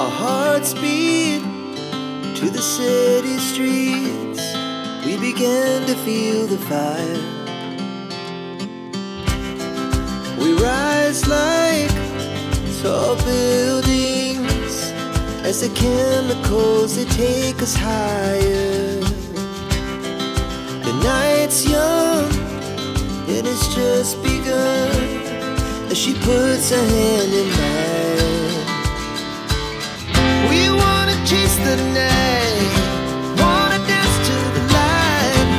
Our hearts beat to the city streets. We began to feel the fire. We rise like tall buildings as the chemicals they take us higher. The night's young and it's just begun as she puts her hand in mine. We wanna chase the night, wanna dance to the light,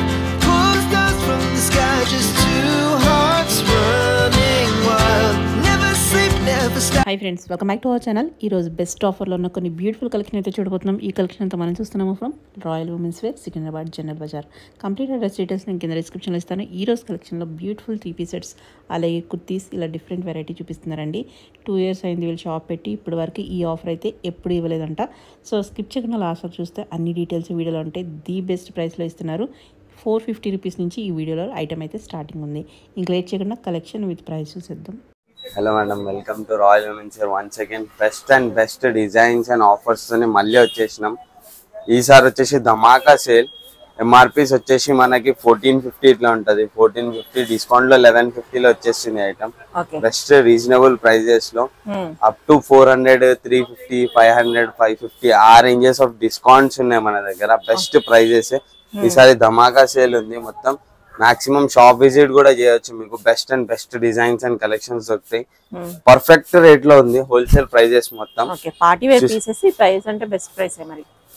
pull stars from the sky, just two hearts running wild, never sleep, never stop. Hi friends, welcome back to our channel. ఈ రోజు best offer లో ఉన్న కొన్ని beautiful collection అయితే చూడబోతున్నాం. ఈ collection అంతా మనం చూస్తున్నాము from Royal Women's Wear, Secunderabad General Bazaar. Complete address details నేను కింద డిస్క్రిప్షన్ లో ఇస్తాను. ఈ రోజు కలెక్షన్ లో బ్యూటిఫుల్ 3-piece సెట్స్ అలాగే కుర్తీస్ ఇలా డిఫరెంట్ వెరైటీ చూపిస్తున్నారండి. 2 years అయింది వీళ్ళు షాప్ పెట్టి, ఇప్పటి వరకు ఈ ఆఫర్ అయితే ఎప్పుడు ఇవ్వలేదంట. సో స్కిప్ చేయకుండా లాస్ట్ వరకు చూస్తే అన్ని డీటెయిల్స్ వీడియోలో ఉంటాయి. ది బెస్ట్ ప్రైస్లో ఇస్తున్నారు. 450 రూపీస్ నుంచి ఈ వీడియోలో ఐటమ్ అయితే స్టార్టింగ్ ఉంది. ఇంకా లేట్ చేయకుండా కలెక్షన్ విత్ ప్రైస్ చూసేద్దాం. Hello madam, welcome to Royal Women's Wear once again. Best designs and offers తోని మళ్ళీ వచ్చేసినాం. ఈసారి వచ్చేసి ధమాకా సేల్. ఎంఆర్పీస్ వచ్చేసి మనకి 1450 ఇట్లా ఉంటుంది. 1450 డిస్కౌంట్ లో 1150 లో వచ్చేసింది ఐటమ్. బెస్ట్ రీజనబుల్ ప్రైజెస్ లో అప్ టు 400, 350, 500, 550 ఆ రేంజెస్ ఆఫ్ డిస్కౌంట్స్ ఉన్నాయి మన దగ్గర. Best prices. ఈసారి ధమాకా సేల్ ఉంది. మొత్తం మాక్సిమం షాప్ విజిట్ కూడా చేయొచ్చు. మీకు బెస్ట్ డిజైన్స్ అండ్ కలెక్షన్స్ దొరుకుతాయి. పర్ఫెక్ట్ రేట్ లో ఉంది. హోల్సేల్ ప్రైజెస్ మొత్తం.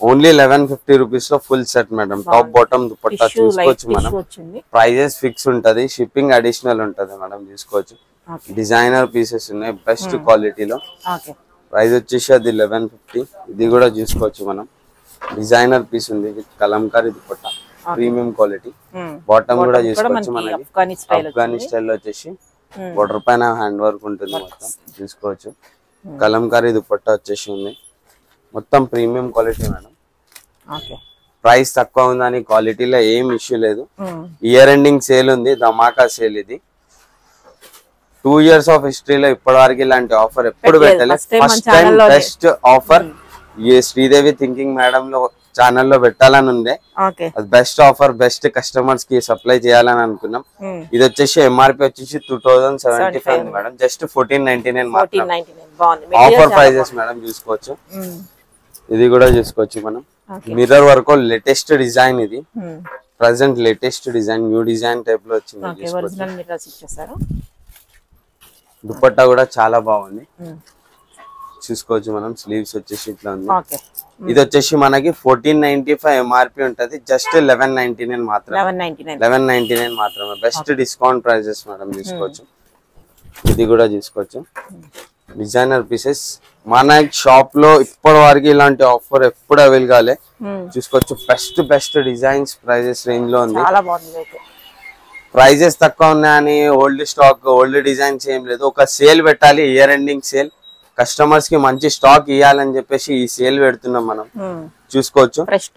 ఓన్లీ 1150 రూపీస్ లో full set madam. Top bottom dupatta చూసుకోవచ్చు మనం. ప్రైజెస్ ఫిక్స్ ఉంటది, షిప్పింగ్ అడిషనల్ ఉంటది మేడం. చూసుకోవచ్చు. డిజైనర్ పీసెస్ ఉన్నాయి బెస్ట్ క్వాలిటీలో. ప్రైస్ వచ్చేసి అది 1150. ఇది కూడా చూసుకోవచ్చు మనం. డిజైనర్ పీస్ ఉంది with Kalamkari dupatta, premium quality. Bottom కూడా చూసుకోవచ్చు మనకి. అఫ్ఘానీ స్టైల్ లో వచ్చేసి బోర్డర్ పైన హ్యాండ్ వర్క్ ఉంటుంది మొత్తం. చూసుకోవచ్చు. కలంకారీ దుపట్టా వచ్చేసి ఉంది. మొత్తం ప్రీమియం క్వాలిటీ మేడం. ప్రైస్ తక్కువ ఉందని క్వాలిటీలో ఏం ఇష్యూ లేదు. ఇయర్ ఎండింగ్ సేల్ ఉంది, ధమాకా సేల్ ఇది. 2 years ఆఫ్ హిస్టరీలో ఇప్పటి వరకు ఇలాంటి ఆఫర్ ఎప్పుడు పెట్టలే. First time best offer. ఈ శ్రీదేవి థింకింగ్ మేడం లో ఛానల్లో పెట్టాలని ఉండే. బెస్ట్ ఆఫర్, బెస్ట్ కస్టమర్స్ కి సప్లై చేయాలని అనుకున్నాం. ఇది వచ్చేసి ఎంఆర్పి వచ్చేసి 2075 మేడం. జస్ట్ 1499 మాత్రం ఆఫర్ ప్రైజెస్ మేడం. చూసుకోవచ్చు. ఇది కూడా చూసుకోవచ్చు మనం. మిర్రర్ వర్క్ లేటెస్ట్ డిజైన్ ఇది. Present latest design, new design type లో వచ్చింది. దుపట్టా కూడా చాలా బాగుంది. చూసుకోవచ్చు మనం. స్లీవ్స్ వచ్చేసి ఇట్లా ఉంది. ఇది వచ్చేసి మనకి 1495 ఎంఆర్పి ఉంటది. జస్ట్ 1199 మాత్రం. 1199 మాత్రమే. Best discount prices madam. చూసుకోవచ్చు. ఇది కూడా చూసుకోవచ్చు. డిజైనర్ పీసెస్ మన షాప్ లో ఇప్పటి వరకు ఇలాంటి ఆఫర్ ఎప్పుడు అవైల్ కాలే. చూసుకోవచ్చు. బెస్ట్ డిజైన్స్ ప్రైజెస్ రేంజ్ లో ఉంది. ప్రైజెస్ తక్కువ ఉన్నాయని ఓల్డ్ స్టాక్, ఓల్డ్ డిజైన్స్ ఏం లేదు. ఒక సేల్ పెట్టాలి, ఇయర్ ఎండింగ్ సేల్. కస్టమర్స్ కి మంచి స్టాక్ ఇవ్వాలని చెప్పేసి ఈ సేల్ పెడుతున్నాం మనం. చూసుకోవచ్చు. ఫ్రెష్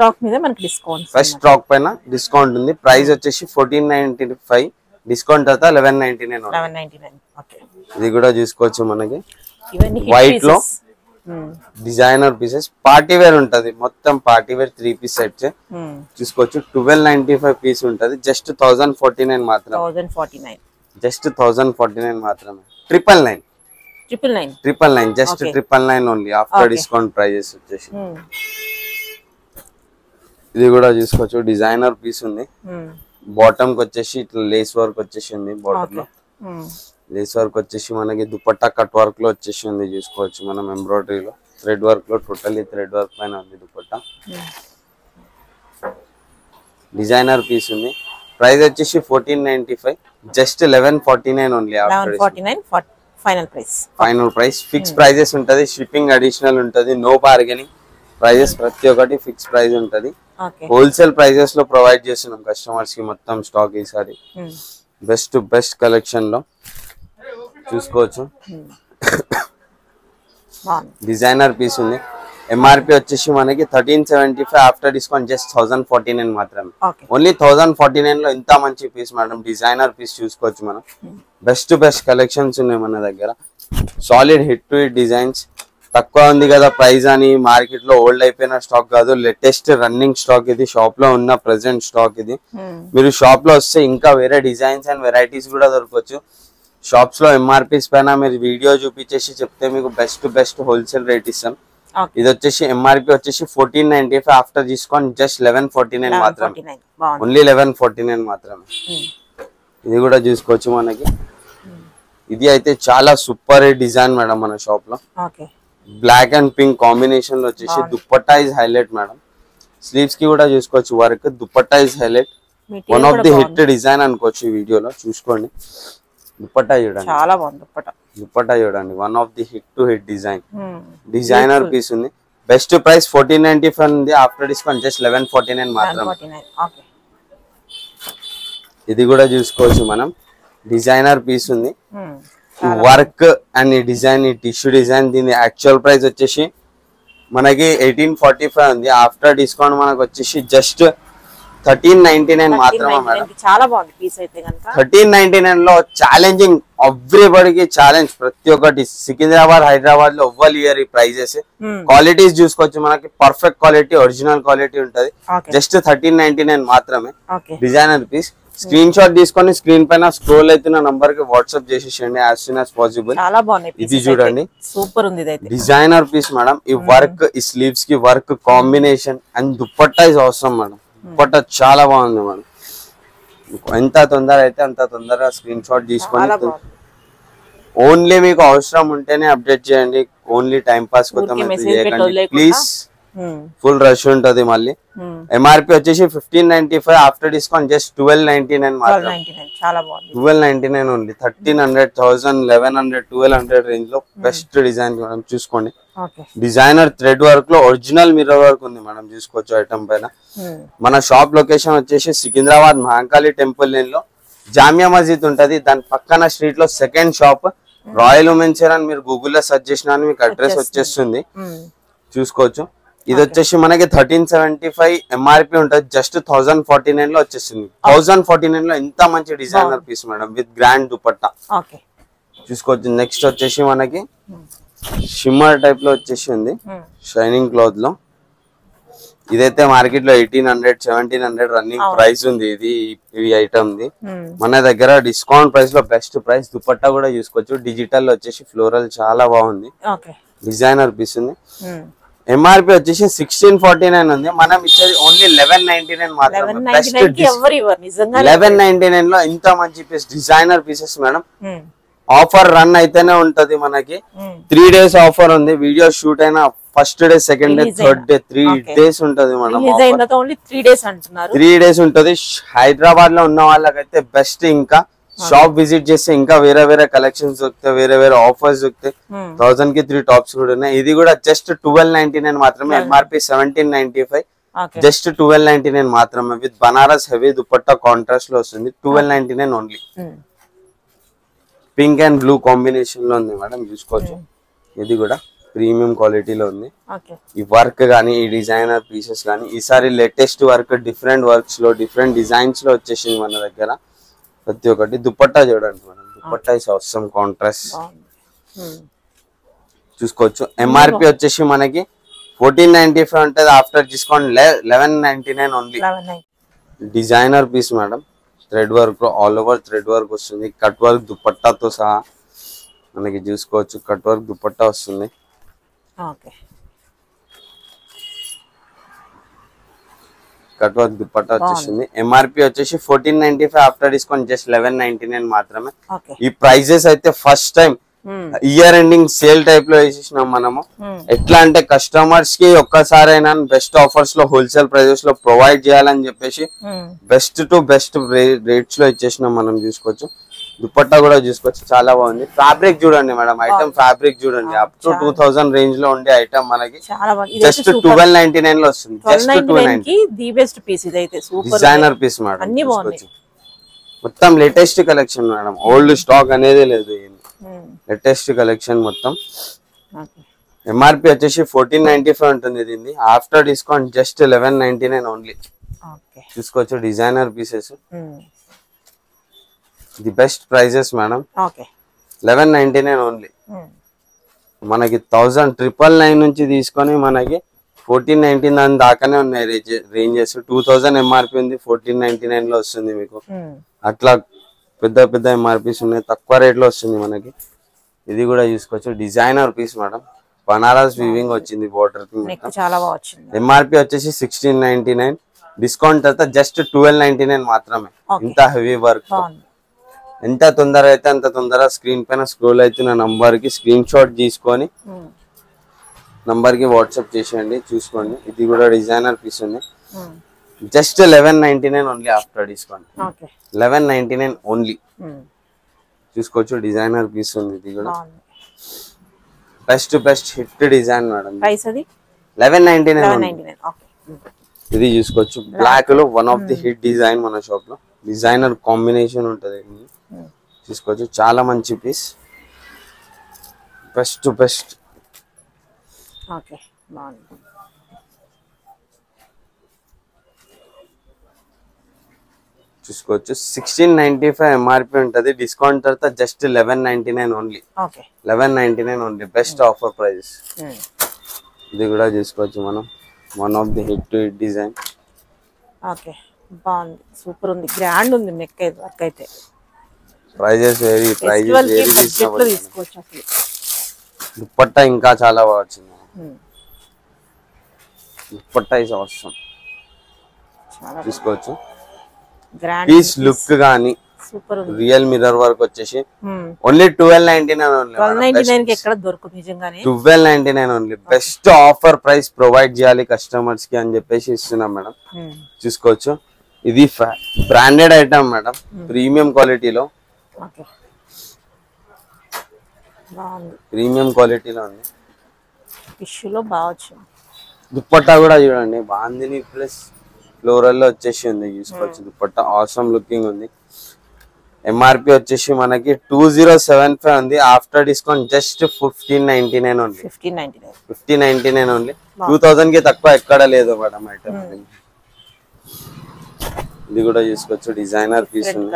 స్టాక్ పైన డిస్కౌంట్ ఉంది. ప్రైస్ వచ్చేసి 1495. డిస్కౌంట్ అయితే 1199. ఇది కూడా చూసుకోవచ్చు మనకి. వైట్ లో డిజైనర్ పీసెస్. పార్టీ వేర్ ఉంటది మొత్తం. పార్టీ వేర్ 3-piece సెట్స్ చూసుకోవచ్చు. 1295 పీస్ ఉంటది. జస్ట్ 1049 మాత్రం. జస్ట్ 1049 మాత్రమే. 999. Just 999 only after discount prices వచ్చేసి. ఇది కూడా చూసుకోవచ్చు. డిజైనర్ పీస్ ఉంది. బాటమ్ కి వచ్చేసి ఇట్లా లేస్ వర్క్ వచ్చేసి ఉంది. బాటమ్ లో లేస్ వర్క్ వచ్చేసి మనకి దుపట్టా కట్ వర్క్ లో వచ్చేసి ఉంది. చూసుకోవచ్చు మనం. ఎంబ్రాయిడరీలో థ్రెడ్ వర్క్ లో, టోటల్లీ థ్రెడ్ వర్క్ పైన ఉంది దుపట్టా. డిజైనర్ పీస్ ఉంది. ప్రైస్ వచ్చేసి 1495. Just 1149 only after final price. Fix prices ఉంటది. షిప్పింగ్ అడిషనల్ ఉంటది. No bargaining. ప్రైజెస్ ప్రతి ఒక్కటి ఫిక్స్ ప్రైస్ ఉంటది. హోల్సేల్ ప్రైజెస్ లో ప్రొవైడ్ చేస్తున్నాం కస్టమర్స్ కి మొత్తం స్టాక్. ఈసారి బెస్ట్ కలెక్షన్ లో చూసుకోవచ్చు. డిజైనర్ పీస్ ఉంది. ఎంఆర్పి వచ్చేసి మనకి 1375. ఆఫ్టర్ డిస్కౌంట్ జస్ట్ 1049 మాత్రమే. ఓన్లీ 1049 లో ఇంత మంచి పీస్ మేడం. డిజైనర్ పీస్ చూసుకోవచ్చు మనం. బెస్ట్ కలెక్షన్స్ ఉన్నాయి మన దగ్గర. Solid hit to hit designs. తక్కువ ఉంది కదా ప్రైస్ అని మార్కెట్ లో ఓల్డ్ అయిపోయిన స్టాక్ కాదు, లేటెస్ట్ రన్నింగ్ స్టాక్ ఇది, షాప్ లో ఉన్న ప్రెసెంట్ స్టాక్ ఇది. మీరు షాప్ లో వస్తే ఇంకా వేరే డిజైన్స్ అండ్ వెరైటీస్ కూడా దొరకవచ్చు. షాప్స్ లో ఎంఆర్పీస్ పైన మీరు వీడియో చూపించేసి చెప్తే మీకు బెస్ట్ హోల్సేల్ రేట్ ఇస్తాం. ఇది వచ్చేసి ఎంఆర్పీ వచ్చేసి 1495, ఆఫ్టర్ డిస్కౌంట్ జస్ట్ 1149 మాత్రమే, ఓన్లీ 1149 మాత్రమే. ఇది కూడా చూసుకోవచ్చు మనకి. ఇది అయితే చాలా సూపర్ డిజైన్ మేడం మన షాప్ లో. బ్లాక్ అండ్ పింక్ కాంబినేషన్ లో వచ్చేసి dupatta is highlight madam. Sleeves కి కూడా చూసుకోవచ్చు work. Dupatta is highlight, one of the hit design అనుకోవచ్చు. ఈ వీడియోలో చూసుకోండి. దుప్పట్టా చూడండి, చాలా బాగుంది దుప్పట్టా చూడండి, one of the hit to hit design. Designer piece ఉంది. బెస్ట్ ప్రైస్ 1495 ఉంది, ఆఫ్టర్ డిస్కౌంట్ జస్ట్ 1149 మాత్రమే. ఇది కూడా చూసుకోవచ్చు మనం. డిజైనర్ పీస్ ఉంది. వర్క్ అండ్ ఈ డిజైన్, ఈ టిష్యూ డిజైన్, దీని యాక్చువల్ ప్రైస్ వచ్చేసి మనకి 1845 ఉంది, ఆఫ్టర్ డిస్కౌంట్ మనకు వచ్చేసి జస్ట్ 1399 మాత్రమే మేడం. చాలా బాగుంది పీస్ అయితే కనుక. 1399 లో ఛాలెంజింగ్, ఎవ్రీబడికి ఛాలెంజ్. ప్రతి ఒక్కటి సికింద్రాబాద్, హైదరాబాద్ లో ఎవ్వరు ఇయర్ ఈ ప్రైజెస్. క్వాలిటీస్ చూసుకోవచ్చు మనకి, పర్ఫెక్ట్ క్వాలిటీ, ఒరిజినల్ క్వాలిటీ ఉంటది. జస్ట్ 1399 మాత్రమే. Designer piece. స్క్రీన్ షాట్ తీసుకొని స్క్రీన్ పైన స్క్రోల్ అవుతున్న నంబర్ కి వాట్సాప్ చేసేయండి యాజ్ సూన్ యాజ్ పాసిబుల్. చాలా బాగుంది. ఇది చూడండి, సూపర్ ఉంది. ఇది డిజైనర్ పీస్ మేడం. ఈ వర్క్, ఈ స్లీవ్స్ కి work combination and dupatta is awesome madam. Dupatta చాలా బాగుంది మేడం. ఎంత తొందర అయితే అంత తొందరగా స్క్రీన్ షాట్ తీసుకొని, ఓన్లీ మీకు అవసరం ఉంటేనే అప్డేట్ చేయండి. ఓన్లీ టైం పాస్ కోసం చేయకండి ప్లీజ్. ఫుల్ రష్ ఉంటది మళ్ళీ. ఎంఆర్పి వచ్చేసి 1595, ఆఫ్టర్ డిస్కౌంట్ జస్ట్ 1299 మాత్రం. 1299 ఓన్లీ. 1300, 1000, 1100, 1200 రేంజ్ లో బెస్ట్ డిజైన్ మనం చూసుకోండి. డిజైనర్ థ్రెడ్ వర్క్ లో ఒరిజినల్ మిర్రర్ వర్క్ ఉంది మనం, చూసుకోవచ్చు ఐటమ్ పైన. మన షాప్ లొకేషన్ వచ్చేసి సికింద్రాబాద్ మహంకాళి టెంపుల్ లేన్ లో జామియా మస్జిద్ ఉంటది, దాని పక్కన స్ట్రీట్ లో second shop Royal Women's Wear అని మీరు గూగుల్లో సెర్చ్ చేసినా మీకు అడ్రస్ వచ్చేస్తుంది, చూసుకోవచ్చు. ఇది వచ్చేసి మనకి 1375 ఎంఆర్పి ఉంటుంది, జస్ట్ 1049 లో వచ్చేసింది. 1049 లో ఇంత మంచి designer piece madam with grand dupatta చూసుకోవచ్చు. నెక్స్ట్ వచ్చేసి మనకి షిమ్మర్ టైప్ లో వచ్చేసి ఉంది, షైనింగ్ క్లాత్ లో. ఇదైతే మార్కెట్ లో 1800, 1700 రన్నింగ్ ప్రైస్ ఉంది. ఇది ఐటమ్ ది మన దగ్గర డిస్కౌంట్ ప్రైస్ లో బెస్ట్ ప్రైస్. దుపట్టా కూడా చూసుకోవచ్చు. డిజిటల్ వచ్చేసి ఫ్లోరల్ చాలా బాగుంది, డిజైనర్ పీస్ ఉంది. ఎంఆర్పి వచ్చేసి 1649 ఉంది, మనం ఇచ్చేది ఓన్లీ 1199 మాత్రమే. 1199 లో ఇంత మంచి piece, designer pieces madam. Offer run అయితేనే ఉంటది మనకి. 3 days ఆఫర్ ఉంది. వీడియో షూట్ అయినా first day, second day, third day, 3 days ఉంటది మనం. 3 days ఉంటది. హైదరాబాద్ లో ఉన్న వాళ్ళకైతే బెస్ట్. ఇంకా షాప్ విజిట్ చేస్తే ఇంకా వేరే కలెక్షన్స్ దొరుకుతాయి, వేరే ఆఫర్స్ దొరుకుతాయి. 1000 కి 3 టాప్స్ కూడా ఉన్నాయి. ఇది కూడా జస్ట్ 1299 మాత్రమే. ఎంఆర్పి 1795, జస్ట్ 1299 మాత్రమే. With Banaras heavy dupatta contrast లో వస్తుంది. 1299 only. Pink and blue combination లో ఉంది మేడం, చూసుకోవచ్చు. ఇది కూడా ప్రీమియం క్వాలిటీలో ఉంది. ఈ వర్క్ గానీ, ఈ డిజైనర్ పీసెస్ గానీ, ఈసారి లేటెస్ట్ వర్క్, డిఫరెంట్ వర్క్స్ లో, డిఫరెంట్ డిజైన్స్ లో వచ్చేసింది మన దగ్గర ప్రతి ఒక్కటి. దుపట్టా చూడండి madam, dupatta is awesome contrast చూసుకోవచ్చు. ఎంఆర్పి వచ్చేసి మనకి 1495 ఉంటది, after discount 1199 only. Designer piece madam. Thread work లో ఆల్ ఓవర్ థ్రెడ్ వర్క్ వస్తుంది. కట్ వర్క్ దుపట్టాతో సహా మనకి చూసుకోవచ్చు. కట్ వర్క్ దుపట్టా వస్తుంది. కట్ వర్క్ దుపట్టా వచ్చేసింది. ఎంఆర్పి వచ్చేసి 1495, ఆఫ్టర్ డిస్కౌంట్ జస్ట్ 1199 మాత్రమే. ఈ ప్రైజెస్ అయితే first time year ending sale type లో వేసేసినాం మనము. ఎట్లా అంటే కస్టమర్స్ కి ఒక్కసారైనా బెస్ట్ ఆఫర్స్ లో, హోల్సేల్ ప్రైజెస్ లో ప్రొవైడ్ చేయాలని చెప్పేసి బెస్ట్ టు బెస్ట్ రేట్స్ లో ఇచ్చేసినాం మనం, చూసుకోవచ్చు. దుపట్టా కూడా చూసుకోవచ్చు, చాలా బాగుంది. ఫ్యాబ్రిక్ చూడండి మేడం, ఐటమ్ ఫ్యాబ్రిక్ చూడండి. అప్ టు 2000 రేంజ్ లో ఉండే ఐటమ్ మనకి జస్ట్ 1299 లో వస్తుంది. జస్ట్ 290 డిజైనర్ పీస్ మేడం, చూసుకోవచ్చు. మొత్తం latest collection madam, old stock అనేది లేదు. లేటెస్ట్ కలెక్షన్ మొత్తం. ఎంఆర్పి వచ్చేసి 1495 ఉంటుంది. దీన్ని ఆఫ్టర్ డిస్కౌంట్ జస్ట్ 1199 ఓన్లీ. చూసుకోవచ్చు. Designer pieces, the best prices madam. 1199 only. మనకి 1999 నుంచి తీసుకొని మనకి 1499 దాకానే ఉన్నాయి రేంజెస్. 2000 ఎంఆర్పి ఉంది, 1499 లో వస్తుంది మీకు. అట్లా పెద్ద పెద్ద ఎంఆర్పీస్ ఉన్నాయి, తక్కువ రేట్ లో వస్తుంది మనకి. ఇది కూడా చూసుకోవచ్చు, designer piece madam, Banaras weaving వచ్చింది బోర్డర్ కి. చాలా బాగా వచ్చింది. ఎంఆర్పి వచ్చేసి 1699, డిస్కౌంట్ తర్వాత జస్ట్ 1299 మాత్రమే. ఇంత హెవీ వర్క్, ఎంత తొందరగా అయితే అంత తొందరగా స్క్రీన్ పైన స్క్రోల్ అవుతున్న నంబర్ కి స్క్రీన్ షాట్ తీసుకొని నంబర్ కి వాట్సాప్ చేసేయండి, చూసుకోండి. ఇది కూడా డిజైనర్ పీస్ ఉంది, just 1199 only after discount. 1199 only. చూసుకోవచ్చు, డిజైనర్ పీస్ ఉంది. ఇది కూడా బెస్ట్ హిట్ డిజైన్ మేడం. 1199. ఇది చూసుకోవచ్చు, బ్లాక్ లో one of the hit design మన షాప్ లో. డిజైనర్ కాంబినేషన్ ఉంటది, చూసుకోవచ్చు. చాలా మంచి పీస్, బెస్ట్. చూసుకోవచ్చు, 1695 ఎంఆర్పి ఉంటది, డిస్కౌంట్ తర్వాత just 1199 only. 1199 only, best offer price. ఇది కూడా చూసుకోవచ్చు మనం, one of the hit design. బాగుంది, సూపర్ ఉంది, గ్రాండ్ ఉంది. నెక్ అయితే ప్రైజెస్ వేరీ తీసుకోవచ్చు. అసలు దుప్పట్టా ఇంకా చాలా బాగా వచ్చింది. దుప్పట్టా ఇస్ అవసరం, చూసుకోవచ్చు. పీస్ లుక్ గానీ సూపర్ ఉంది. రియల్ మిర్రర్ వర్క్ వచ్చేసి ఓన్లీ 1299 ఎక్కడ దొరుకుతుంది నిజంగానే. 1299 only, best offer price provide చేయాలి కస్టమర్స్ కి అని చెప్పేసి ఇస్తున్నాం మేడం. చూసుకోవచ్చు, ఇది బ్రాండెడ్ ఐటమ్ మేడం, ప్రీమియం క్వాలిటీలో. ప్రీమియం క్వాలిటీలో ఉంది, టిష్యూలో బాగా వచ్చింది. దుప్పట్టా కూడా చూడండి, బాందిని ప్లస్ ఫ్లోరల్ లో వచ్చేసి ఉంది. చూసుకోవచ్చు, దుప్పట్టా ఆసమ్ లుకింగ్ ఉంది. ఎంఆర్పి వచ్చేసి మనకి 2075 ఉంది, after discount just 1599 only. 1599 only. 2000 కి తక్కువ ఎక్కడ లేదు మేడం ఐటమ్. ఇది కూడా చూసుకోవచ్చు, డిజైనర్ పీస్ ఉంది.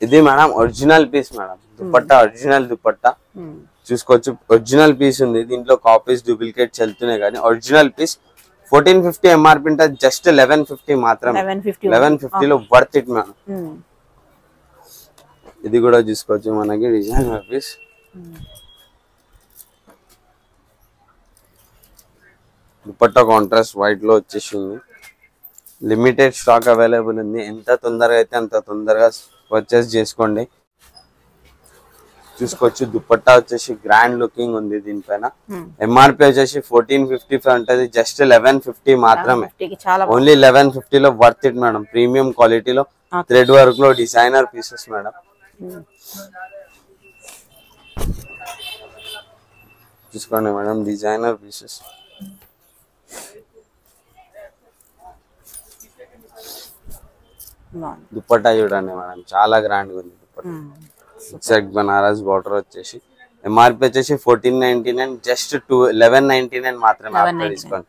ఇది madam original piece madam, dupatta original dupatta. చూసుకోవచ్చు, ఒరిజినల్ పీస్ ఉంది, దీంట్లో కాపీస్ డూప్లికేట్స్ వెళ్తున్నాయి కానీ ఒరిజినల్ పీస్. 1450 ఎంఆర్పి ఉంటుంది, జస్ట్ 1150 మాత్రమే. 1150 లో వర్త్ ఇట్ మేడం. ఇది కూడా చూసుకోవచ్చు మనకి designer piece. Dupatta contrast white లో వచ్చేసింది, లిమిటెడ్ స్టాక్ అవైలబుల్ ఉంది. ఎంత తొందరగా అయితే అంత తొందరగా పర్చేస్ చేసుకోండి. చూసుకోవచ్చు, దుపట్టా వచ్చేసి గ్రాండ్ లుకింగ్ ఉంది దీనిపైన. ఎంఆర్పి వచ్చేసి 1455 ఉంటది, జస్ట్ 1150 మాత్రమే. ఓన్లీ 1150 లో వర్త్ ఇట్ మేడం. ప్రీమియం క్వాలిటీలో థ్రెడ్ వర్క్ లో డిజైనర్ పీసెస్ మేడం. చూసుకోండి మేడం, డిజైనర్ పీసెస్. దుపట్టా చూడండి మేడం, చాలా గ్రాండ్ గా ఉంది దుపట్టా. ఎగ్జాక్ట్ బనారస్ బార్డర్ వచ్చేసి ఎంఆర్పి వచ్చేసి 1499, జస్ట్ 1199 మాత్రమే ఆఫ్టర్ డిస్కౌంట్.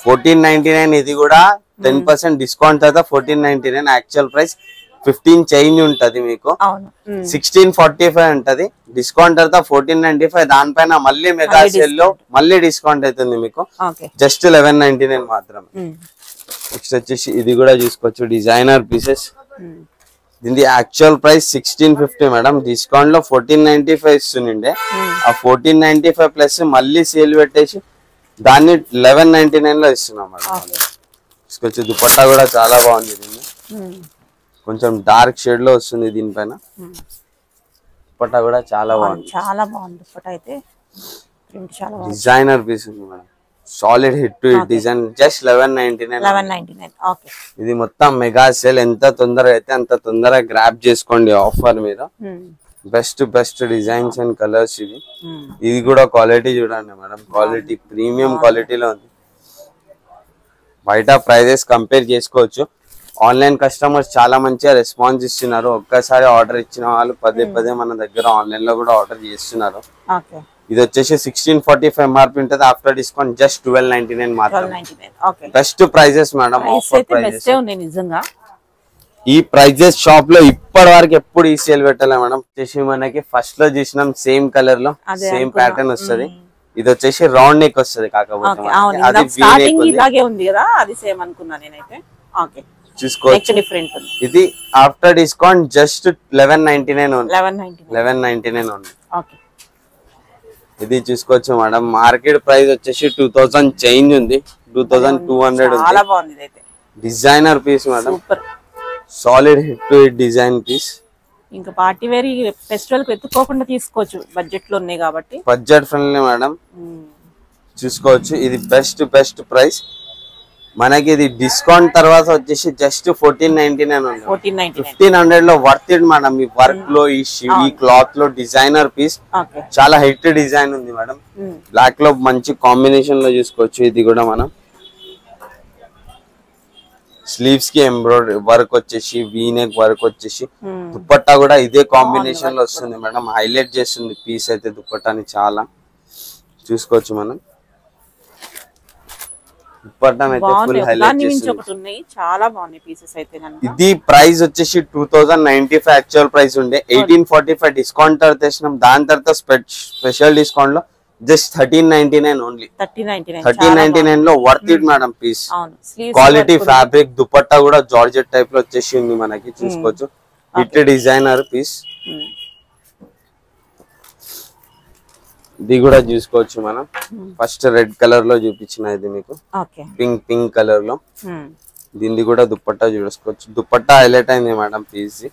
1499. ఇది కూడా 10% డిస్కౌంట్ తర్వాత 1499. యాక్చువల్ ప్రైస్ 15 చేంజ్ ఉంటది మీకు. 1645 ఉంటది, డిస్కౌంట్ తర్వాత 1495. దానిపైన మళ్ళీ మెగా సేల్ లో మళ్ళీ డిస్కౌంట్ అవుతుంది మీకు, జస్ట్ 1199 మాత్రమే. నెక్స్ట్ వచ్చేసి ఇది కూడా చూసుకోవచ్చు, డిజైనర్ పీసెస్. దీని యాక్చువల్ ప్రైస్ 1650 మేడం, డిస్కౌంట్ లో 1495 ఇస్తుండే. ఆ 1495 ప్లస్ మళ్ళీ సేల్ పెట్టేసి దాన్ని 1199 లో ఇస్తున్నాం మేడం. చూసుకోవచ్చు, దుపట్టా కూడా చాలా బాగుంది. దీన్ని కొంచెం డార్క్ షేడ్ లో వస్తుంది దీనిపైన. దుపట్టా కూడా చాలా బాగుంది, దుపట్టా అయితే designer piece madam madam. Solid hit to hit design, just 1199. ఇది మొత్తం మెగా సేల్, ఎంత తొందరగా అయితే అంత తొందరగా గ్రాప్ చేసుకోండి ఆఫర్ మీద. బెస్ట్ డిజైన్స్ అండ్ కలర్స్ ఇవి. ఇది కూడా క్వాలిటీ చూడండి మేడం, క్వాలిటీ ప్రీమియం క్వాలిటీలో ఉంది. బయట ప్రైజెస్ కంపేర్ చేసుకోవచ్చు. ఆన్లైన్ కస్టమర్స్ చాలా మంచిగా రెస్పాన్స్ ఇస్తున్నారు. ఒక్కసారి ఆర్డర్ ఇచ్చిన వాళ్ళు పదే మన దగ్గర ఆన్లైన్ లో కూడా ఆర్డర్ చేస్తున్నారు. ఇది వచ్చేసి 1645 ఎంఆర్పి ఉంటుంది, ఆఫ్టర్ డిస్కౌంట్ జస్ట్ 1299 మాత్రమే. Best prices madam, offer prices. ఈ ప్రైజెస్ షాప్ లో ఇప్పటి వరకు ఎప్పుడు ఈ సేల్ పెట్టాలి మేడం. వచ్చేసి మనకి ఫస్ట్ లో చూసినాం సేమ్ కలర్ లో సేమ్ ప్యాటర్న్ వస్తది. ఇది వచ్చేసి రౌండ్ నెక్ వస్తది కాకపోతే చూసుకోవచ్చు. ఇది ఆఫ్టర్ డిస్కౌంట్ జస్ట్ 1199 ఓన్లీ. ఇది చూసుకోవచ్చు మేడం. మార్కెట్ ప్రైస్ వచ్చేసి 2000 చేంజ్ ఉంది, 2200 ఉంది. Designer piece madam, solid hit to hit design piece. ఇంకా పార్టీ వేర్ ఫెస్టివల్ కి ఎత్తుకోకుండా తీసుకోవచ్చు, బడ్జెట్ లో ఉన్నాయి కాబట్టి. బడ్జెట్ ఫ్రెండ్లీ మేడం, చూసుకోవచ్చు. ఇది బెస్ట్ ప్రైస్ మనకి. ఇది డిస్కౌంట్ తర్వాత వచ్చేసి జస్ట్ 1499 ఉంది. 1500 లో వర్త్ ఇట్ మేడం. ఈ వర్క్ లో ఈ క్లాత్ లో డిజైనర్ పీస్ చాలా హిట్ డిజైన్ ఉంది మేడం. బ్లాక్ లో మంచి కాంబినేషన్ లో చూసుకోవచ్చు. ఇది కూడా మనం స్లీవ్స్ కి ఎంబ్రాయిడరీ వర్క్ వచ్చేసి, వీనెక్ వర్క్ వచ్చేసి, దుపట్టా కూడా ఇదే కాంబినేషన్ లో వస్తుంది మేడం. హైలైట్ చేస్తుంది పీస్ అయితే దుపట్టాని చాలా. చూసుకోవచ్చు మనం దుపట్టా అయితే ఫుల్ హైలైట్ చేస్తుంది. చాలా బాగున్నాయి పీసెస్ అయితే. ఇది ప్రైస్ వచ్చేసి 2095 యాక్చువల్ ప్రైస్ ఉండే, 1845 డిస్కౌంట్ తర్వాత తెచ్చినాం. దాని తర్వాత స్పెషల్ డిస్కౌంట్ లో జస్ట్ 1399 ఓన్లీ. 1399 లో worth it madam piece. Quality fabric, dupatta కూడా జార్జెట్ టైప్ లో వచ్చేసి ఉంది మనకి. చూసుకోవచ్చు హిట్ డిజైనర్ పీస్. ఇది కూడా చూసుకోవచ్చు మనం. ఫస్ట్ రెడ్ కలర్ లో చూపించిన ఇది మీకు పింక్ కలర్ లో. దీన్ని కూడా దుపట్టా చూసుకోవచ్చు. దుపట్టా హైలైట్ అయింది మేడం పీస్.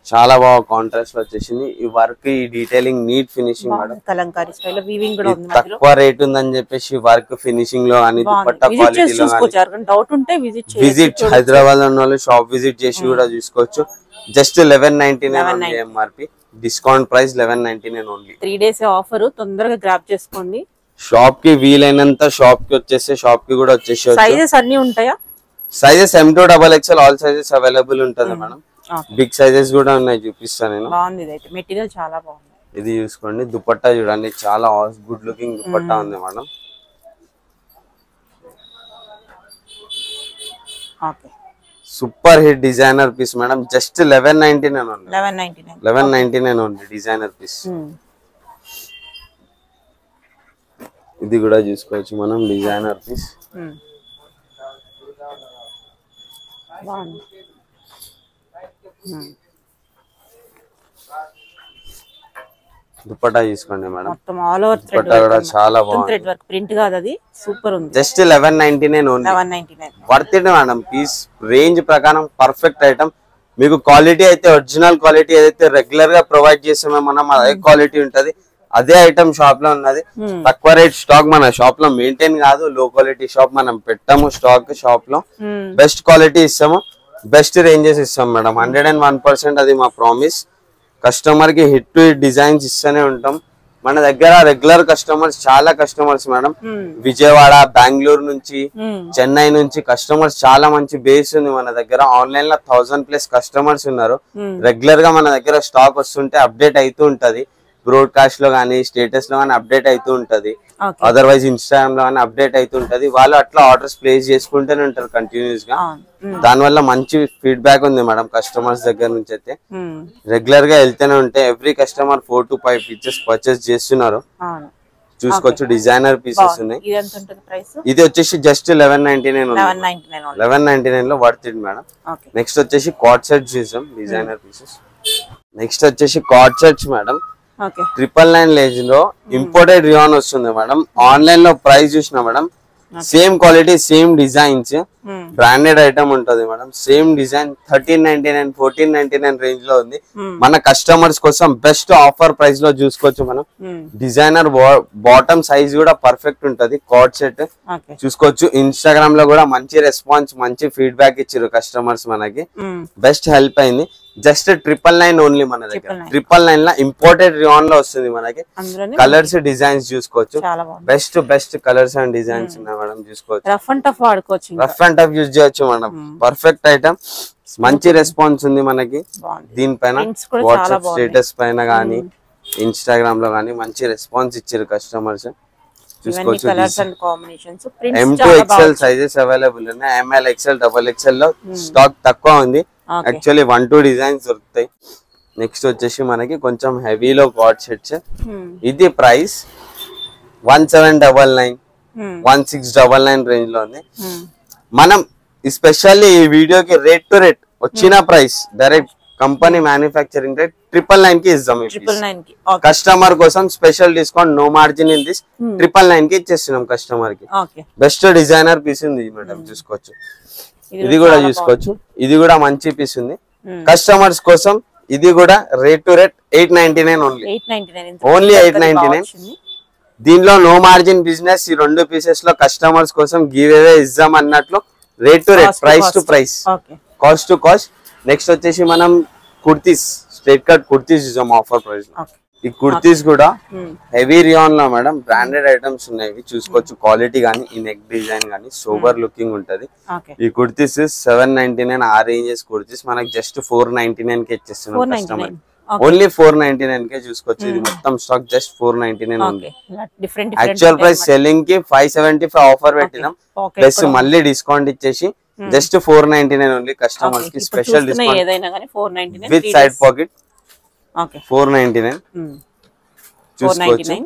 చాలా బాగా కాంట్రాస్ట్ లో వచ్చేసింది. ఈ వర్క్, ఈ detailing, neat finishing madam. Kalamkari style weaving కూడా ఉంది. తక్కువ రేట్ ఉందని చెప్పేసి వర్క్ ఫినిషింగ్ లో అని దుపట్టా క్వాలిటీలో డౌట్ ఉంటే విజిట్ హైదరాబాద్ లో ఉన్న వాళ్ళు షాప్ విజిట్ చేసి కూడా చూసుకోవచ్చు. Just 1199 MRP, discount price 1199 only. 3 days offer, తొందరగా గ్రాబ్ చేసుకోండి. షాప్ కి వీలైనంత షాప్ కి వచ్చేస్తే షాప్ కి కూడా వచ్చేసి. సైజెస్ అన్ని ఉంటాయా? Sizes M2 XXL all sizes available ఉంటది మేడం. బిగ్ సైజెస్ కూడా ఉన్నాయి, చూపిస్తాను నేను. బాగుంది ఇది, మెటీరియల్ చాలా బాగుంది. ఇది చూసుకోండి. దుపట్టా చూడండి, చాలా గుడ్ లుకింగ్ దుపట్టా ఉంది madam. Okay, super hit designer piece madam. Just 1199 only. 1199 only designer piece. ఇది కూడా చూసుకోవచ్చు మనం, డిజైనర్ పీస్. బాగుంది. దుపట్టా తీసుకోండి మేడం. మొత్తం ఆల్ ఓవర్ థ్రెడ్ కూడా చాలా బాగుంది. థ్రెడ్ వర్క్ ప్రింట్ కాదు, అది సూపర్ ఉంది. Just 1199 only. 1199 worth it madam. Piece range ప్రకారం పర్ఫెక్ట్ ఐటమ్. మీకు క్వాలిటీ అయితే ఒరిజినల్ క్వాలిటీ ఏదైతే రెగ్యులర్ గా ప్రొవైడ్ చేసామో మనం అదే క్వాలిటీ ఉంటది. అదే ఐటమ్ షాప్ లో ఉన్నది. తక్కువ రేట్ స్టాక్ మన షాప్ లో మెయింటైన్ కాదు. లో క్వాలిటీ షాప్ మనం పెట్టాము. స్టాక్ షాప్ లో బెస్ట్ క్వాలిటీ ఇస్తాము, బెస్ట్ రేంజెస్ ఇస్తాం మేడం. 101% అది మా ప్రామిస్. కస్టమర్ కి హిట్ టు హిట్ డిజైన్స్ ఇస్తూనే ఉంటాం. మన దగ్గర రెగ్యులర్ కస్టమర్స్ చాలా కస్టమర్స్ మేడం. విజయవాడ, బెంగళూరు నుంచి, చెన్నై నుంచి కస్టమర్స్ చాలా మంచి బేస్ ఉంది మన దగ్గర. ఆన్లైన్ లో 1000+ కస్టమర్స్ ఉన్నారు. రెగ్యులర్ గా మన దగ్గర స్టాక్ వస్తుంటే అప్డేట్ అవుతూ ఉంటది. బ్రాడ్కాస్ట్ లో గానీ, స్టేటస్ లో గానీ అప్డేట్ అవుతూ ఉంటది. అదర్వైజ్ ఇన్స్టాగ్రామ్ లో గానీ అప్డేట్ అవుతుంటది. వాళ్ళు అట్లా ఆర్డర్స్ ప్లేస్ చేసుకుంటూనే ఉంటారు కంటిన్యూస్ గా. దాని వల్ల మంచి ఫీడ్బ్యాక్ ఉంది మేడం కస్టమర్స్ దగ్గర నుంచి. అయితే రెగ్యులర్ గా వెళ్తూనే ఉంటే every customer 4 to 5 pieces purchase చేస్తున్నారు. చూసుకోవచ్చు, డిజైనర్ పీసెస్ ఉన్నాయి. ఇది వచ్చేసి జస్ట్ 1199 1199 లో వర్త్ ఇట్ మేడం. నెక్స్ట్ వచ్చేసి కార్డ్ సెట్ చూసాం, డిజైనర్ పీసెస్. నెక్స్ట్ వచ్చేసి కార్డ్ సెట్స్ మేడం. 999 రేంజ్ లో ఇంపోర్టెడ్ రియాన్ వస్తుంది మేడం. ఆన్లైన్ లో ప్రైస్ చూసినా madam, same quality, same designs, branded item ఉంటది మేడం. సేమ్ డిజైన్ 1399 1499 రేంజ్ లో ఉంది. మన కస్టమర్స్ కోసం బెస్ట్ ఆఫర్ ప్రైస్ లో చూసుకోవచ్చు మనం. డిజైనర్ బాటమ్ సైజ్ కూడా పర్ఫెక్ట్ ఉంటది. కార్డ్ సెట్ చూసుకోవచ్చు. ఇన్స్టాగ్రామ్ లో కూడా మంచి రెస్పాన్స్, మంచి ఫీడ్బ్యాక్ ఇచ్చారు కస్టమర్స్. మనకి బెస్ట్ హెల్ప్ అయింది. జస్ట్ 999 ఓన్లీ మన దగ్గర. 999 లో ఇంపోర్టెడ్ రియాన్ లో వస్తుంది మనకి. కలర్స్, డిజైన్స్ చూసుకోవచ్చు. బెస్ట్ కలర్స్ అండ్ డిజైన్స్ ఉన్నాయి మేడం. చూసుకోవచ్చు. రఫ్ అండ్ టఫ్ వాడుకోవచ్చు, రఫ్ అండ్ టఫ్ యూజ్ చేయొచ్చు మేడం. పర్ఫెక్ట్ ఐటమ్, మంచి రెస్పాన్స్ ఉంది మనకి. దీనిపైన వాట్సాప్ స్టేటస్ పైన గానీ, ఇన్స్టాగ్రామ్ లో గానీ మంచి రెస్పాన్స్ ఇచ్చారు కస్టమర్స్. చూసుకోవచ్చు. M2 XL సైజెస్ అవైలబుల్ ఉన్నాయి. ML XL XXL లో స్టాక్ తక్కువ ఉంది. యాక్చువల్లీ 1-2 డిజైన్స్ దొరుకుతాయి. నెక్స్ట్ వచ్చేసి మనకి కొంచెం హెవీలో కార్డ్ సెట్స్. ఇది ప్రైస్ 1799 1699 రేంజ్ లో ఉంది. మనం స్పెషల్లీ ఈ వీడియోకి రేట్ టు రేట్ వచ్చిన price direct company manufacturing rate 999 కి ఇద్దాం. కస్టమర్ కోసం special discount, no margin in this 999 కి ఇచ్చేస్తున్నాం కస్టమర్ కి. బెస్ట్ డిజైనర్ పీస్ ఉంది మేడం, చూసుకోవచ్చు. ఇది కూడా చూసుకోవచ్చు, ఇది కూడా మంచి పీస్ ఉంది కస్టమర్స్ కోసం. ఇది కూడా రేట్ టు రేట్ 899 ఓన్లీ 899. దీనిలో నో మార్జిన్ బిజినెస్. ఈ 2 పీసెస్ లో కస్టమర్స్ కోసం గివ్ అవే ఇద్దాం అన్నట్లు rate to rate, price to price, cost to cost. Next వచ్చేసి మనం కుర్తీస్, స్ట్రైట్ కట్ కుర్తీస్ ఇద్దాం ఆఫర్ ప్రైస్ లో. ఈ కుర్తీస్ కూడా హెవీ రియాన్ లో మేడం, బ్రాండెడ్ ఐటమ్స్ ఉన్నాయి, చూసుకోవచ్చు. క్వాలిటీ గానీ, ఈ నెక్ డిజైన్ గానీ సూపర్ లుకింగ్ ఉంటది. ఈ కుర్తీస్ 799 ఆ రేంజెస్ కుర్తీస్ మనకి జస్ట్ 499 కి ఇచ్చేస్తున్నాం కస్టమర్. ఓన్లీ 499 కే చూసుకోవచ్చు. ఇది మొత్తం స్టాక్ జస్ట్ 499 ఉంది. యాక్చువల్ ప్రైస్ సెల్లింగ్ కి 575 ఆఫర్ పెట్టినాం, ప్లస్ మళ్ళీ డిస్కౌంట్ ఇచ్చేసి జస్ట్ 499 ఓన్లీ కస్టమర్స్ కి special discount with side pocket 499 చూసుకోవచ్చు.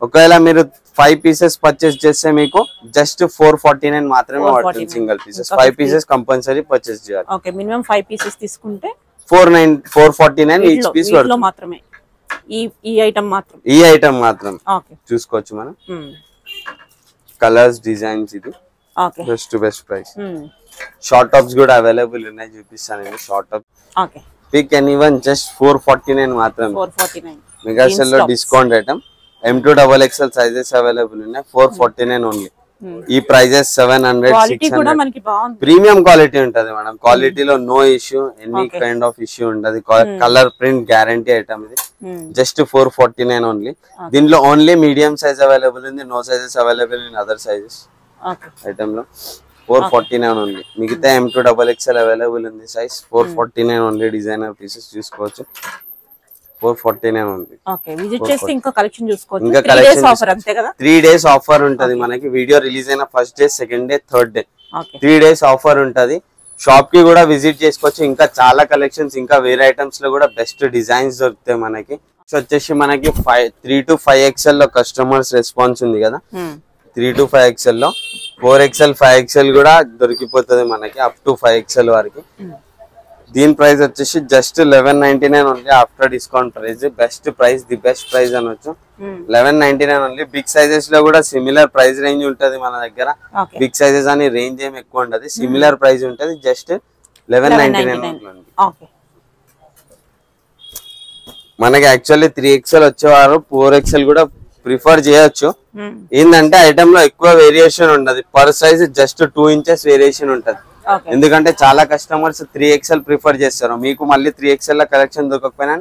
ఒకవేళ మీరు 5 పీసెస్ పర్చేస్ చేస్తే మీకు జస్ట్ 449 మాత్రమే పడుతుంది single pieces. 5 pieces compulsory purchase చేయాలి. ఓకే, మినిమం 5 పీసెస్ తీసుకుంటే 449 ఈచ్ పీస్ మాత్రమే. ఈ ఐటమ్ మాత్రం, ఈ ఐటమ్ మాత్రం చూసుకోవచ్చు మనం. కలర్స్, డిజైన్స్, ఇది best to best price. Short tops కూడా అవైలబుల్ ఉన్నాయి, చూపిస్తాను. Short top pick anyone just 449 మాత్రమే. మెగా సెల్ లో discount item. M2 XXL sizes available ఉన్నాయి. 449 ఓన్లీ. ఈ ప్రైజెస్ 700 600 ప్రీమియం క్వాలిటీ ఉంటది మేడం. క్వాలిటీలో no issue, any kind of issue ఉంటది. కలర్ ప్రింట్ గ్యారంటీ ఐటమ్ ఇది. Just 449 only. దీంట్లో ఓన్లీ మీడియం సైజ్ అవైలబుల్ ఉంది, no sizes available in other sizes. Item లో 449 only. మిగతా M2 XXL అవైలబుల్ ఉంది size. 449 only. Designer pieces చూసుకోవచ్చు. 449 only. Okay, visit చేస్తే ఇంకా కలెక్షన్ చూసుకోవచ్చు. ఇంకా కలెక్షన్ ఆఫర్ అంతే కదా. 3 days ఆఫర్ ఉంటది మనకి. వీడియో రిలీజ్ అయిన first day, second day, third day 3 days offer ఉంటది. షాప్ కి కూడా విజిట్ చేసుకోవచ్చు. ఇంకా చాలా కలెక్షన్స్, ఇంకా వేరే ఐటమ్స్ లో కూడా బెస్ట్ డిజైన్స్ దొరుకుతాయి మనకి. వచ్చేసి మనకి 3 to 5 XL లో కస్టమర్స్ రెస్పాన్స్ ఉంది కదా. 3 to 5 XL లో 4 XL 5 XL కూడా దొరికిపోతుంది మనకి, అప్ టు 5 XL వరకు. దీని ప్రైస్ వచ్చేసి just 1199 only after discount price. Best price, the best price అనొచ్చు. 1199 ఓన్లీ. బిగ్ సైజెస్ లో కూడా సిమిలర్ ప్రైస్ రేంజ్ ఉంటది మన దగ్గర. బిగ్ సైజెస్ అని రేంజ్ ఏమి ఎక్కువ ఉంటది, సిమిలర్ ప్రైస్ ఉంటది. జస్ట్ 1199 మనకి. యాక్చువల్లీ 3 XL వచ్చేవారు 4 XL కూడా ప్రిఫర్ చేయొచ్చు. ఏంటంటే ఐటమ్ లో ఎక్కువ వేరియేషన్ ఉండదు. Per size just 2 inches variation ఉంటది. ఎందుకంటే చాలా కస్టమర్స్ 3 XL ప్రిఫర్ చేస్తారు. మీకు మళ్ళీ 3 XL లో కలెక్షన్ దొరకకపోయినా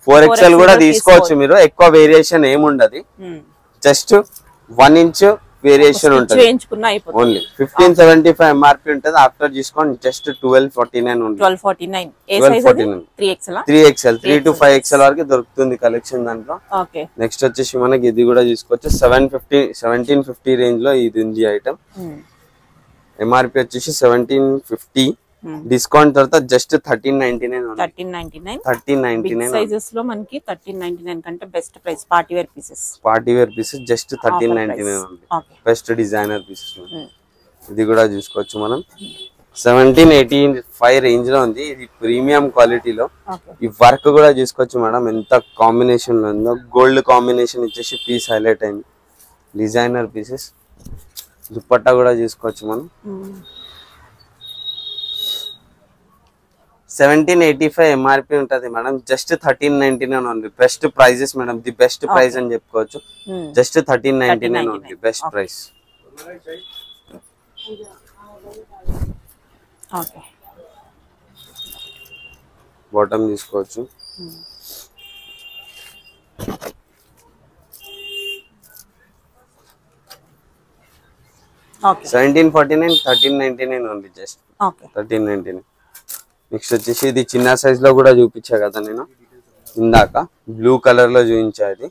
4 XL కూడా తీసుకోవచ్చు మీరు. ఎక్కువ వేరియేషన్ ఏముండదు, జస్ట్ 1 inch వేరియేషన్ ఉంటుంది. ఓన్లీ 1575 MRP ఉంటుంది. ఆఫ్టర్ డిస్కౌంట్ జస్ట్ 1249 ఉంది. 1249 3 XL 3 to 5 XL వరకు దొరుకుతుంది కలెక్షన్ దాంట్లో. నెక్స్ట్ వచ్చేసి మనకి ఇది కూడా తీసుకోవచ్చు. 1750 రేంజ్ లో ఇది ఉంది ఐటమ్. MRP వచ్చేసి 1750. డిస్కౌంట్ తర్వాత జస్ట్ 1399 సైజెస్ లో మనకి 1399 కంటే best price. Party wear pieces just 1399 best designer pieces. ఇది కూడా చూసుకోవచ్చు మనం. 1785 రేంజ్ లో ఉంది. ఇది ప్రీమియం క్వాలిటీలో. ఈ వర్క్ కూడా చూసుకోవచ్చు మేడం, ఎంత కాంబినేషన్ లో ఉందో. గోల్డ్ కాంబినేషన్ ఇచ్చేసి పీస్ హైలైట్ అయింది. Designer pieces. దుపట్టా కూడా చూసుకోవచ్చు మనం. 1785 MRP ఉంటది madam. Just 1399 only. Best prices madam, the best price అని చెప్పుకోవచ్చు. Just 1399 only best price. Bottom తీసుకోవచ్చు. Okay. 1749 1399 ఓన్లీ. జస్ట్ 1399. నెక్స్ట్ వచ్చేసి ఇది చిన్న సైజ్ లో కూడా చూపించా కదా నేను ఇందాక. బ్లూ కలర్ లో చూపించా, ఇది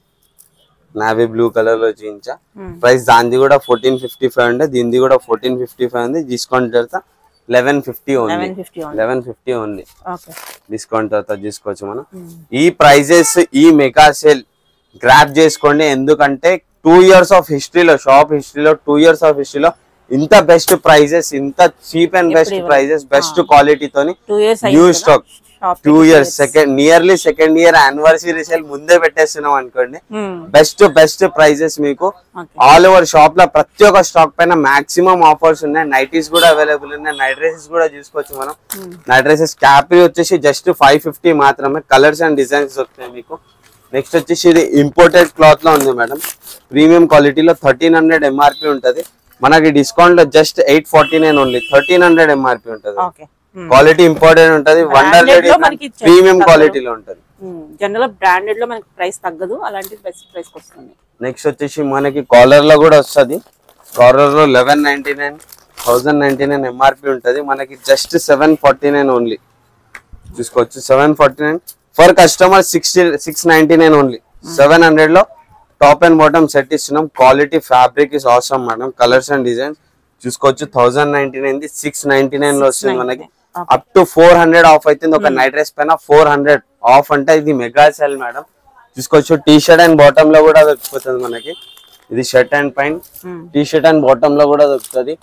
నావీ బ్లూ కలర్ లో చూపించా. ప్రైస్ దానిది కూడా 1455 ఉండే, దీనిది కూడా 1455 ఉంది. డిస్కౌంట్ చేస్తా 1150 ఓన్లీ, 1150 ఓన్లీ. డిస్కౌంట్ తర్వాత తీసుకోవచ్చు మనం. ఈ ప్రైజెస్ ఈ మెగా సేల్ గ్రాప్ చేసుకోండి, ఎందుకంటే 2 years ఆఫ్ హిస్టరీలో, షాప్ హిస్టరీలో 2 years ఆఫ్ హిస్టరీలో ఇంత బెస్ట్ ప్రైజెస్, ఇంత cheap and best prices, best క్వాలిటీతోని new stock 2 years nearly second year anniversary sale ముందే పెట్టేస్తున్నాం అనుకోండి. బెస్ట్ ప్రైజెస్ మీకు ఆల్ ఓవర్ షాప్ లో ప్రతి ఒక్క స్టాక్ పైన మాక్సిమం ఆఫర్స్ ఉన్నాయి. నైటీస్ కూడా అవైలబుల్ ఉన్నాయి, నైట్ డ్రెసెస్ కూడా చూసుకోవచ్చు మనం. నైట్ డ్రెసెస్ క్యాప్రీ వచ్చేసి జస్ట్ 550 మాత్రమే, కలర్స్ అండ్ డిజైన్స్ వస్తాయి మీకు. నెక్స్ట్ వచ్చేసి ఇది ఇంపోర్టెడ్ క్లాత్ లో ఉంది మేడం, ప్రీమియం క్వాలిటీలో 1300 MRP ఉంటది. మనకి డిస్కౌంట్ లో జస్ట్ 849 ఓన్లీ, 1300 MRP ఉంటది. క్వాలిటీ ఇంపార్టెంట్ ఉంటది, వండర్ లేడీ ప్రీమియం క్వాలిటీలో ఉంటది. జనరల్ బ్రాండెడ్ లో మనకి ప్రైస్ తగ్గదు, అలాంటి బెస్ట్ ప్రైస్ వస్తుంది. నెక్స్ట్ వచ్చేసి మనకి కాలర్ లో కూడా వస్తుంది. కాలర్ లో 1199 1099 MRP ఉంటది, మనకి జస్ట్ 749 ఓన్లీ. చూసుకోవచ్చు 749 ఫర్ కస్టమర్ 699 ఓన్లీ. 700 లో టాప్ అండ్ బాటమ్ సెట్ ఇస్తున్నాం. Quality fabric is awesome madam, colours and designs చూసుకోవచ్చు. 1099 699 లో వస్తుంది మనకి. అప్ టు 400 ఆఫ్ అవుతుంది ఒక నైట్ డ్రెస్ పైన. 400 ఆఫ్ అంటే ఇది మెగా సేల్ మేడం. చూసుకోవచ్చు టీ షర్ట్ అండ్ బాటమ్ లో కూడా దొరికిపోతుంది మనకి. ఇది shirt and pant, T shirt and bottom లో కూడా దొరుకుతుంది.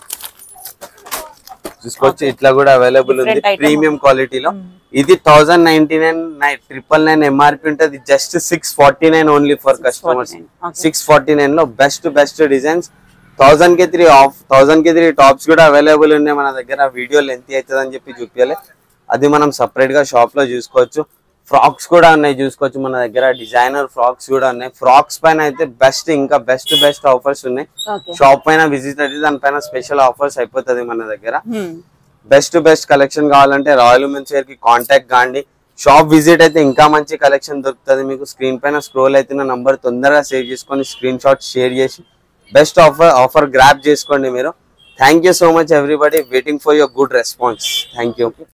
చూసుకోవచ్చు ఇట్లా కూడా అవైలబుల్ ఉంది ప్రీమియం క్వాలిటీలో. ఇది 1099 999 MRP ఉంటుంది, జస్ట్ 649 ఓన్లీ ఫర్ కస్టమర్స్. 649 లో బెస్ట్ డిజైన్స్. 1000 కి 3 ఆఫ్, 1000 కి 3 టాప్స్ కూడా అవైలబుల్ ఉన్నాయి మన దగ్గర. వీడియో లెంత్ అవుతుంది అని చెప్పి చూపించాలి, అది మనం సపరేట్ గా షాప్ లో చూసుకోవచ్చు. ఫ్రాక్స్ కూడా ఉన్నాయి చూసుకోవచ్చు మన దగ్గర, డిజైనర్ ఫ్రాక్స్ కూడా ఉన్నాయి. ఫ్రాక్స్ పైన అయితే బెస్ట్, ఇంకా బెస్ట్ ఆఫర్స్ ఉన్నాయి. షాప్ పైన విజిట్ అయితే దానిపైన స్పెషల్ ఆఫర్స్ అయిపోతుంది మన దగ్గర. బెస్ట్ కలెక్షన్ కావాలంటే రాయల్ ఉమెన్స్ వేర్ కి కాంటాక్ట్ కాండి. షాప్ విజిట్ అయితే ఇంకా మంచి కలెక్షన్ దొరుకుతుంది మీకు. స్క్రీన్ పైన స్క్రోల్ అవుతున్న నంబర్ తొందరగా సేవ్ చేసుకొని స్క్రీన్ షాట్ షేర్ చేసి బెస్ట్ ఆఫర్ గ్రాప్ చేసుకోండి మీరు. Thank you so much everybody, waiting for your good response. Thank you.